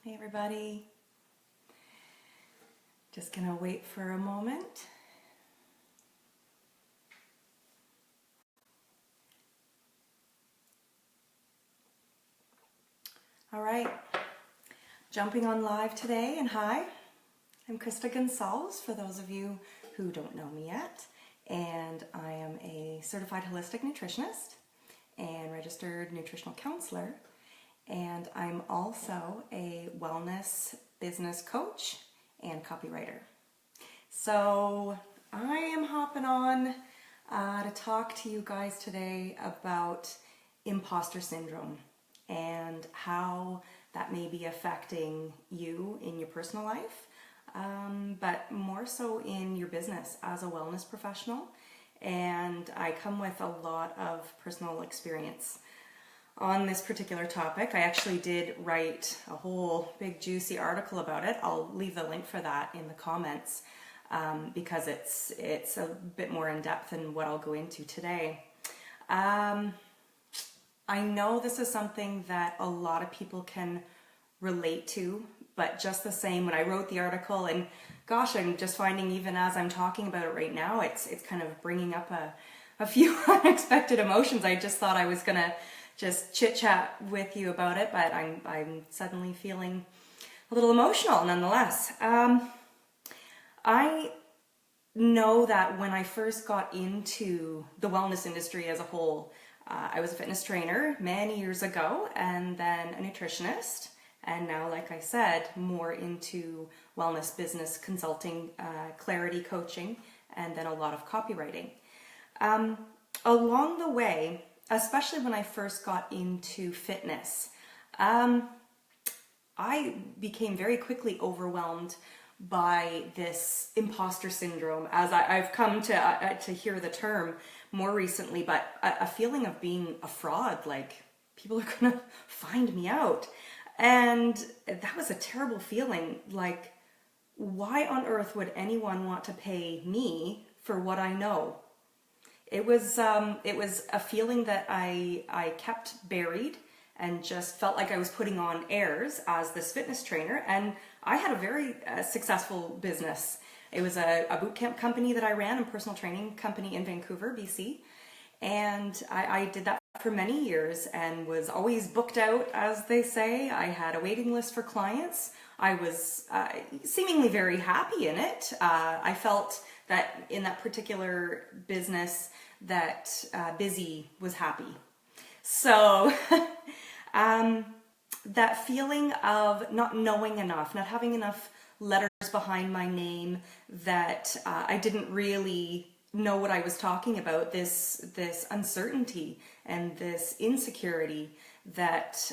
Hey everybody. Just gonna wait for a moment. All right, jumping on live today, and hi, I'm Krista Gonzalez, for those of you who don't know me yet, and I am a certified holistic nutritionist and registered nutritional counselor, and I'm also a wellness business coach and copywriter. So I am hopping on to talk to you guys today about imposter syndrome and how that may be affecting you in your personal life, but more so in your business as a wellness professional. And I come with a lot of personal experience on this particular topic. I actually did write a whole big juicy article about it. I'll leave the link for that in the comments because it's a bit more in depth than what I'll go into today. I know this is something that a lot of people can relate to, but just the same, when I wrote the article, and gosh, I'm just finding even as I'm talking about it right now, it's kind of bringing up a few unexpected emotions. I just thought I was gonna just chit chat with you about it, but I'm suddenly feeling a little emotional nonetheless. I know that when I first got into the wellness industry as a whole, I was a fitness trainer many years ago, and then a nutritionist, and now, like I said, more into wellness business consulting, clarity coaching, and then a lot of copywriting. Along the way, especially when I first got into fitness, I became very quickly overwhelmed by this imposter syndrome, as I've come to hear the term more recently, but a feeling of being a fraud, like people are gonna find me out. And that was a terrible feeling. Like, why on earth would anyone want to pay me for what I know? It was a feeling that I kept buried and just felt like I was putting on airs as this fitness trainer. And I had a very successful business. It was a boot camp company that I ran, a personal training company in Vancouver, BC. And I did that for many years and was always booked out, as they say. I had a waiting list for clients. I was seemingly very happy in it. I felt that in that particular business that busy was happy. So that feeling of not knowing enough, not having enough letters behind my name, that I didn't really know what I was talking about, this uncertainty and this insecurity that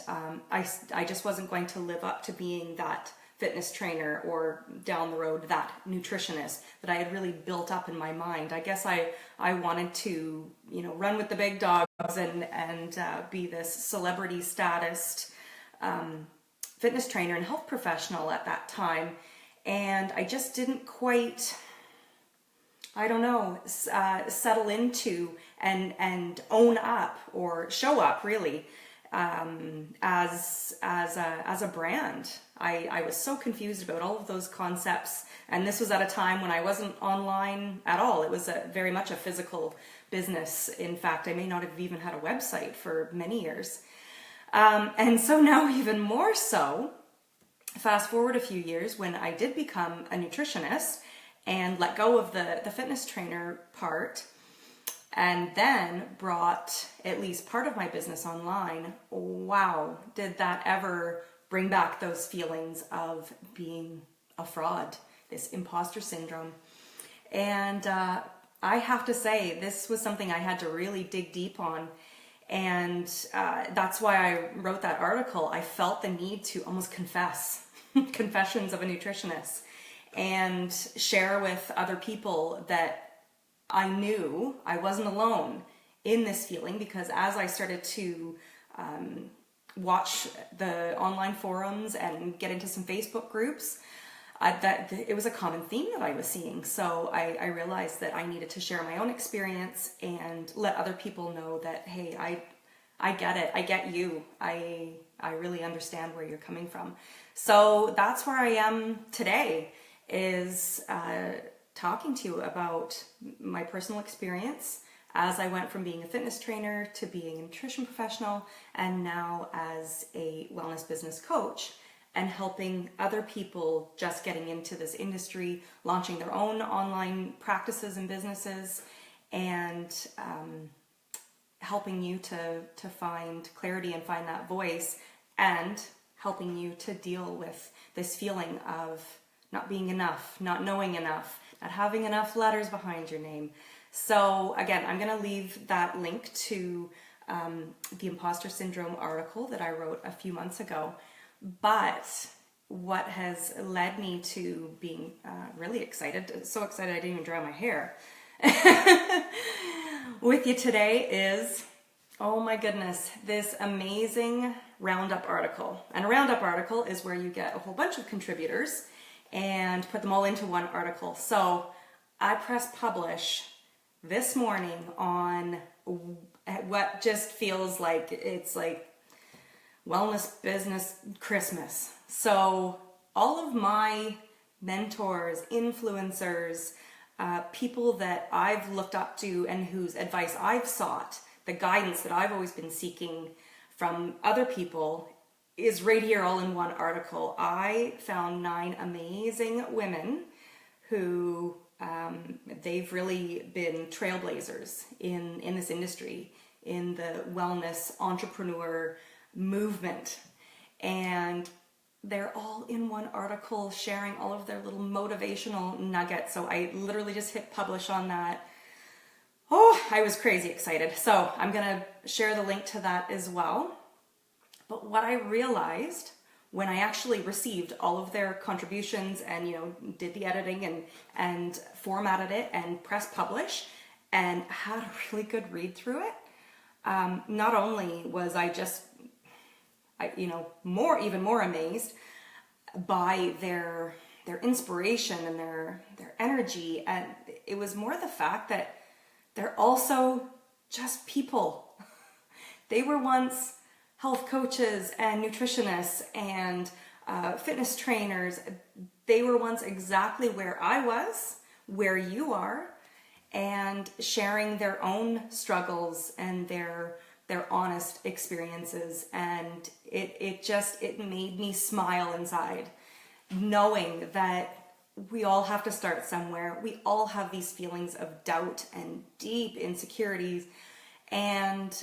I just wasn't going to live up to being that fitness trainer, or down the road that nutritionist that I had really built up in my mind. I guess I wanted to, run with the big dogs and be this celebrity statused fitness trainer and health professional at that time. And I just didn't quite, settle into and own up or show up really as a brand. I was so confused about all of those concepts, and this was at a time when I wasn't online at all. It was very much a physical business. In fact, I may not have even had a website for many years. And so now, even more so, fast forward a few years, when I did become a nutritionist and let go of the fitness trainer part, and then brought at least part of my business online. Wow, did that ever bring back those feelings of being a fraud, this imposter syndrome. And I have to say, this was something I had to really dig deep on. And that's why I wrote that article. I felt the need to almost confess, confessions of a nutritionist, and share with other people that I knew I wasn't alone in this feeling, because as I started to watch the online forums and get into some Facebook groups, that it was a common theme that I was seeing. So I realized that I needed to share my own experience and let other people know that, hey, I get it. I get you. I really understand where you're coming from. So that's where I am today, is talking to you about my personal experience as I went from being a fitness trainer to being a nutrition professional, and now as a wellness business coach, and helping other people just getting into this industry, launching their own online practices and businesses, and helping you to find clarity and find that voice, and helping you to deal with this feeling of not being enough, not knowing enough, not having enough letters behind your name. So again, I'm going to leave that link to the Imposter Syndrome article that I wrote a few months ago. But what has led me to being really excited, so excited I didn't even dry my hair, with you today is, oh my goodness, this amazing Roundup article. And a Roundup article is where you get a whole bunch of contributors and put them all into one article. So I pressed publish this morning on what just feels like it's like Wellness Business Christmas. So all of my mentors, influencers, people that I've looked up to and whose advice I've sought, the guidance that I've always been seeking from other people, is right here all in one article. I found 9 amazing women who they've really been trailblazers in this industry, in the wellness entrepreneur movement. And they're all in one article sharing all of their little motivational nuggets. So I literally just hit publish on that. Oh, I was crazy excited. So I'm going to share the link to that as well. But what I realized when I actually received all of their contributions and, did the editing and formatted it and pressed publish and had a really good read through it, not only was I just, even more amazed by their inspiration and their energy, and it was more the fact that they're also just people. They were once health coaches and nutritionists and fitness trainers. They were once exactly where I was, where you are, and sharing their own struggles and their honest experiences. And it made me smile inside, knowing that we all have to start somewhere. We all have these feelings of doubt and deep insecurities, and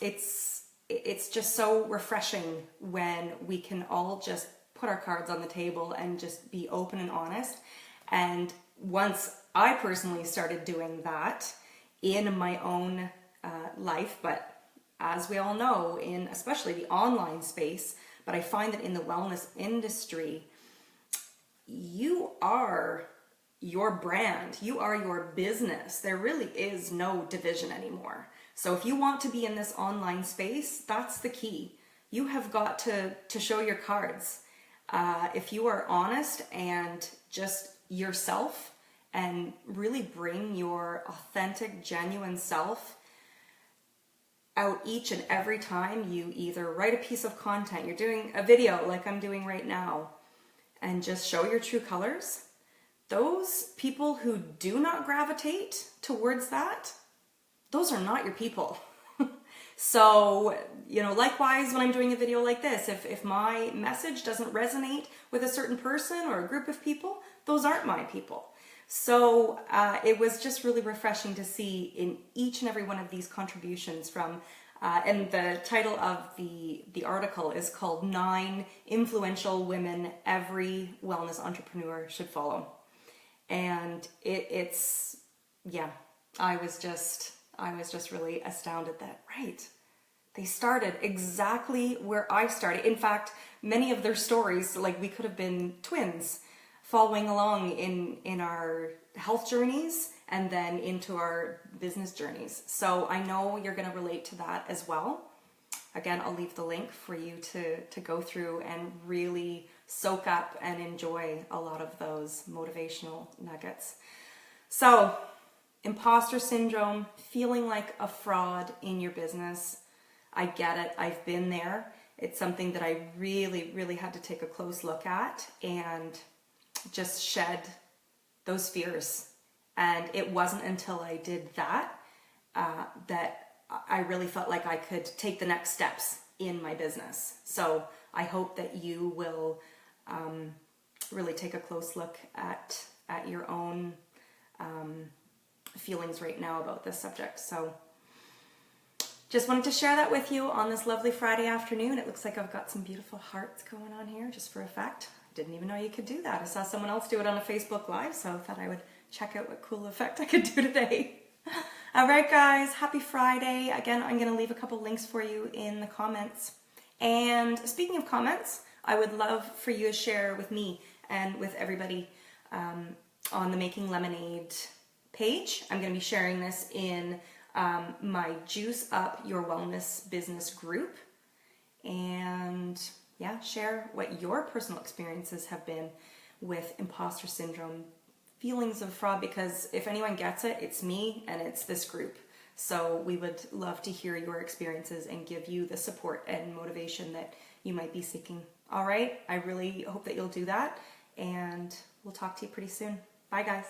it's just so refreshing when we can all just put our cards on the table and just be open and honest. And once I personally started doing that in my own life, but as we all know, in especially the online space, but I find that in the wellness industry, you are your brand, you are your business. There really is no division anymore. So if you want to be in this online space, that's the key. You have got to show your cards. If you are honest and just yourself and really bring your authentic, genuine self out each and every time you either write a piece of content, you're doing a video like I'm doing right now, and just show your true colors, those people who do not gravitate towards that, those are not your people. So, likewise, when I'm doing a video like this, if my message doesn't resonate with a certain person or a group of people, those aren't my people. So it was just really refreshing to see in each and every one of these contributions from, and the title of the article is called 9 Influential Women Every Wellness Entrepreneur Should Follow. And I was just really astounded that, right, they started exactly where I started. In fact, many of their stories, like we could have been twins, following along in our health journeys and then into our business journeys. So I know you're going to relate to that as well. Again, I'll leave the link for you to go through and really soak up and enjoy a lot of those motivational nuggets. So Imposter syndrome, feeling like a fraud in your business. I get it. I've been there. It's something that I really, really had to take a close look at and just shed those fears. And it wasn't until I did that that I really felt like I could take the next steps in my business. So I hope that you will really take a close look at your own feelings right now about this subject. So just wanted to share that with you on this lovely Friday afternoon. It looks like I've got some beautiful hearts going on here just for effect. Didn't even know you could do that. I saw someone else do it on a Facebook Live, so I thought I would check out what cool effect I could do today. All right, guys, happy Friday. Again, I'm going to leave a couple links for you in the comments. And speaking of comments, I would love for you to share with me and with everybody on the Making Lemonade page. I'm going to be sharing this in my Juice Up Your Wellness Business group. And yeah, share what your personal experiences have been with imposter syndrome, feelings of fraud, because if anyone gets it, it's me and it's this group. So we would love to hear your experiences and give you the support and motivation that you might be seeking. All right, I really hope that you'll do that, and we'll talk to you pretty soon. Bye, guys.